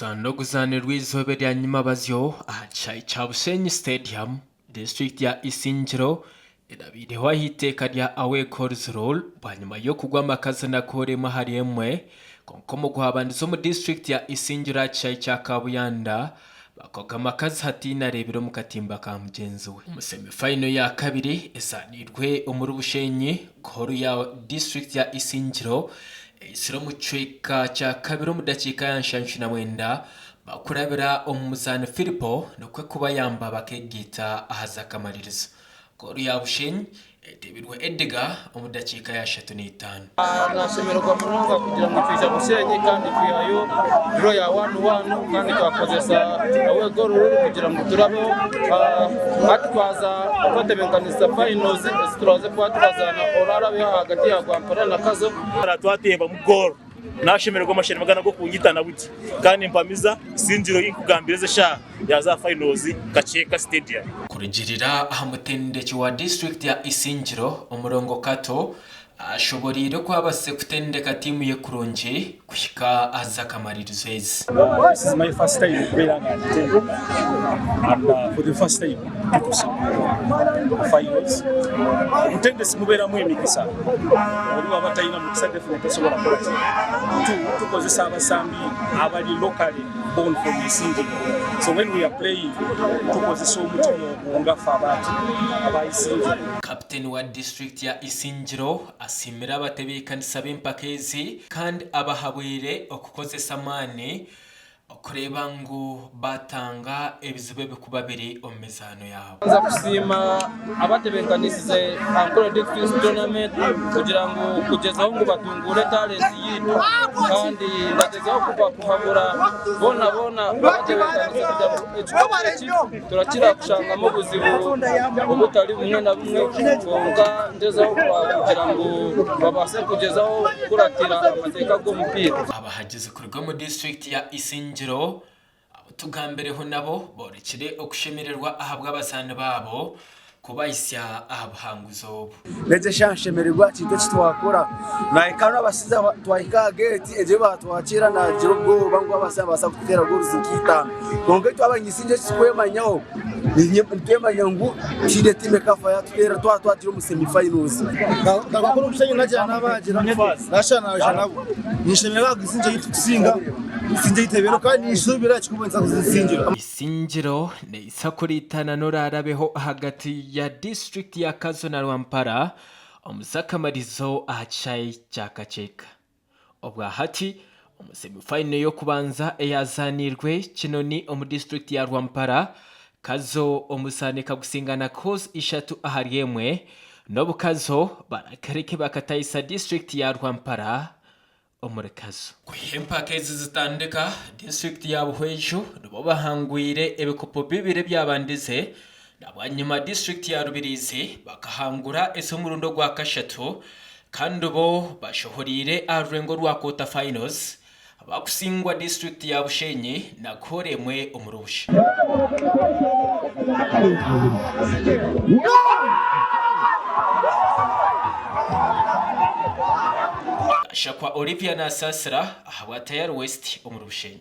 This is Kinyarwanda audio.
Omuzano guzanirwa izobe rya nyuma bazyo ahacai ca Busenyi Stadium district ya Isingiro irabireho ahiteka rya Away Calls Roll banyuma yo kugwa amakaza na korema hariyemwe konko mu guhabandiza mu district ya Isingiro acai ca Kabuyanda bakoga amakaza hatina rebero mu katimba ka mugenzi we mu semifinal ya kabiri isanirwe umuri Bushenyi koru ya district ya Isingiro isiro mu cweka cha kabiro mu dakika ya 69 bakurabira Omuzano Filipo nokwe kuba yamba bakegita ahaza kamaririzo koru ya Bushenyi etebirwe Edgar mu dakika ya 35 nashemerwa muronga kugira ngo twija Bushenyi kandi twihayo draw ya 1-1 kandi twakozesa awe goro kugira ngo turabeho atwaza abatebenganiza finals turaze kwa twazana orara be hagati ya Rwampara na Kazo twateba mu goro nashemerwa amasheni magana go kunyitana buti kandi mpamiza Isingiro ikugambireze sha yaza finals Gaceka Stadium kurigirira ahamutendeke wa district ya Isingiro umurongo kato ashoborire kwabase kutendeka timu ye kuronje kushika aza kamaririzo ezi. This is my first time playing and for the first time to see finals. Utende simubera mwemikisa. Oli wabatayina mukisa definitely so bakora. Tukozesa abasambi abali locally born from Isingiro. So when we are playing tukozesa omutima onga fabati abayisingiro. Captain wa district ya Isingiro asimira abatebekanisa b'empakezi kandi abahabwire okukozesa amani okureba ngo batanga ebizibe bikuba biri omezano yabo. Nza kusima abatebekanisize Ankole District Tournament kugira ngo kugezaho ngo batungure talent yitu kandi ndagezaho kuba kuhabura bona abatebekanisize kugira ngo turakira kushangamo buzibu ubutari bumwe na bumwe konga ndezaho kugira ngo babase kugezaho kuratira amateka y'umupira. Abahageze kurwa mu district ya Isingiro tugambereho nabo borekire okushemererwa ahabwa abasana babo kubayisya abahanguzo Leze shanshemererwa kito kitwakora na ikano abasiza twahika gate eje batwakira na jirobwo bangu abasana basa kutera goal zikita konge twabanyisinje sikwemanyaho twemanya ngo kide time kafa ya twera twatira mu semifinals ndakora Bushenyi najana abagira nashana nabo nishemera gisinje yitusinga Isinje itebero kandi nisubira kikubenza kuzinjira. Isingiro ne isakuritana norarabeho hagati ya district ya Kazo na Rwampara omusakamarizo ahacai ca Gaceka. Obwa hati omusemifinal yo kubanza eyazanirwe kino ni omu district ya Rwampara Kazo omusaneka gusingana cause ishatu ahariyemwe nobukazo barakareke bakatayisa district ya Rwampara omurekazo kuhempakezi zitandika district ya Buhwejo nibo bahangwire ebikopo bibire byabandize nabanyuma district ya Rubirizi bakahangura esomurundo gwa kashatu kandi bo bashohorire arengo rwa quarter finals abakusingwa district ya Bushenyi na koremwe omurusha Shakwa Olivia na Sasra ahabwa Tayari West omurushenyi.